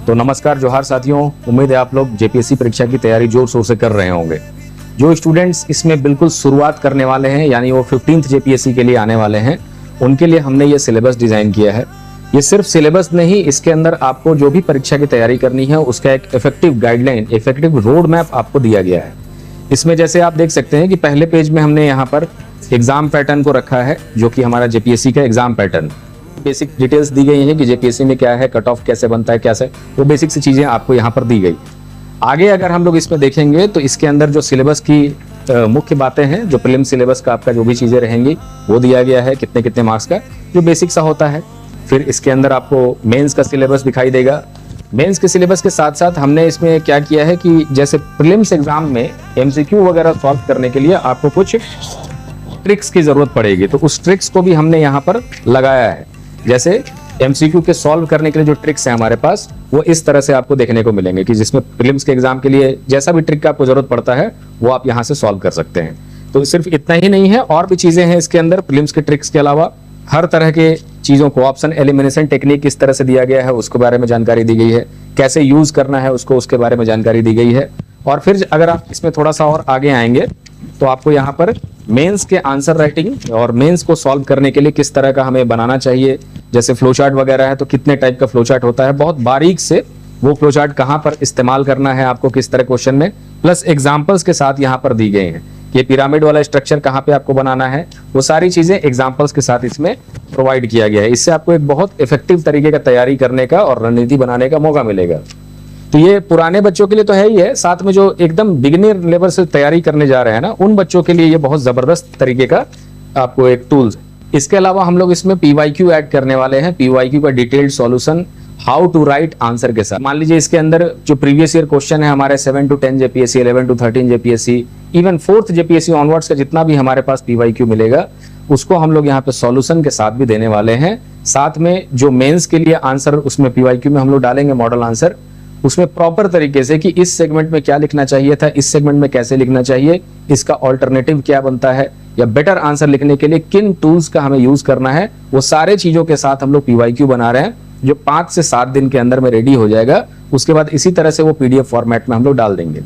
तो नमस्कार जोहार साथियों, उम्मीद है आप लोग जेपीएससी परीक्षा की तैयारी जोर शोर से कर रहे होंगे। जो स्टूडेंट्स इसमें बिल्कुल शुरुआत करने वाले हैं, यानी वो 15th जेपीएससी के लिए आने वाले हैं, उनके लिए हमने ये सिलेबस डिजाइन किया है। ये सिर्फ सिलेबस नहीं, इसके अंदर आपको जो भी परीक्षा की तैयारी करनी है उसका एक effective guideline, effective road map आपको दिया गया है। इसमें जैसे आप देख सकते हैं कि पहले पेज में हमने यहाँ पर एग्जाम पैटर्न को रखा है, जो कि हमारा जेपीएससी का एग्जाम पैटर्न। बेसिक डिटेल्स दी गई है कि जेपीएससी में क्या है, कट ऑफ कैसे बनता है, कैसे, वो बेसिक सी चीजें आपको यहाँ पर दी गई। आगे अगर हम लोग इसमें देखेंगे तो इसके अंदर जो सिलेबस की मुख्य बातें हैं, जो प्रीलिम सिलेबस का आपका जो भी चीजें रहेंगी वो दिया गया है, कितने कितने मार्क्स का, जो बेसिक सा होता है। फिर इसके अंदर आपको मेंस का सिलेबस दिखाई देगा। मेंस के सिलेबस के साथ साथ हमने इसमें क्या किया है कि जैसे प्रीलिम्स एग्जाम में एमसीक्यू वगैरह सॉल्व करने के लिए आपको कुछ ट्रिक्स की जरूरत पड़ेगी, तो उस ट्रिक्स को भी हमने यहाँ पर लगाया है। जैसे एमसीक्यू के सॉल्व करने के लिए जो ट्रिक्स है हमारे पास, वो इस तरह से आपको देखने को मिलेंगे कि जिसमें प्रीलिम्स के एग्जाम के लिए जैसा भी ट्रिक का आपको जरूरत पड़ता है वो आप यहाँ से सॉल्व कर सकते हैं। तो सिर्फ इतना ही नहीं है, और भी चीजें हैं इसके अंदर। प्रीलिम्स के ट्रिक्स के अलावा हर तरह के चीजों को, ऑप्शन एलिमिनेशन टेक्निक किस तरह से दिया गया है उसके बारे में जानकारी दी गई है, कैसे यूज करना है उसको, उसके बारे में जानकारी दी गई है। और फिर अगर आप इसमें थोड़ा सा और आगे आएंगे तो आपको यहाँ पर मेंस के आंसर राइटिंग और मेंस को सॉल्व करने के लिए किस तरह का हमें बनाना चाहिए, जैसे फ्लो चार्ट वगैरह है तो कितने टाइप का फ्लो चार्ट होता है, बहुत बारीक से वो फ्लो चार्ट कहाँ पर इस्तेमाल करना है आपको, किस तरह क्वेश्चन में, प्लस एग्जाम्पल्स के साथ यहाँ पर दी गए हैं। ये पिरामिड वाला स्ट्रक्चर कहाँ पे आपको बनाना है, वो सारी चीजें एग्जाम्पल्स के साथ इसमें प्रोवाइड किया गया है। इससे आपको एक बहुत इफेक्टिव तरीके का तैयारी करने का और रणनीति बनाने का मौका मिलेगा। तो ये पुराने बच्चों के लिए तो है ही है, साथ में जो एकदम बिगिनर लेवल से तैयारी करने जा रहे हैं ना, उन बच्चों के लिए ये बहुत जबरदस्त तरीके का आपको एक टूल्स है। इसके अलावा हम लोग इसमें पीवाईक्यू ऐड करने वाले हैं, पीवाईक्यू का detailed solution how to write answer के साथ। मान लीजिए इसके अंदर जो प्रीवियस ईयर क्वेश्चन है हमारे 7 to 10 JPSC, 11 to 13 JPSC, even 4th JPSC onwards का जितना भी हमारे पास पीवाईक्यू मिलेगा, उसको हम लोग यहाँ पे सॉल्यूशन के साथ भी देने वाले हैं। साथ में जो मेंस के लिए आंसर उसमें पीवाईक्यू में हम लोग डालेंगे मॉडल आंसर, उसमें प्रॉपर तरीके से कि इस सेगमेंट में क्या लिखना चाहिए था, इस सेगमेंट में कैसे लिखना चाहिए, इसका ऑल्टरनेटिव क्या बनता है, या बेटर आंसर लिखने के लिए किन टूल्स का हमें यूज करना है, वो सारे चीजों के साथ हम लोग पीवाईक्यू बना रहे हैं, जो 5 से 7 दिन के अंदर में रेडी हो जाएगा। उसके बाद इसी तरह से वो पीडीएफ फॉर्मेट में हम लोग डाल देंगे।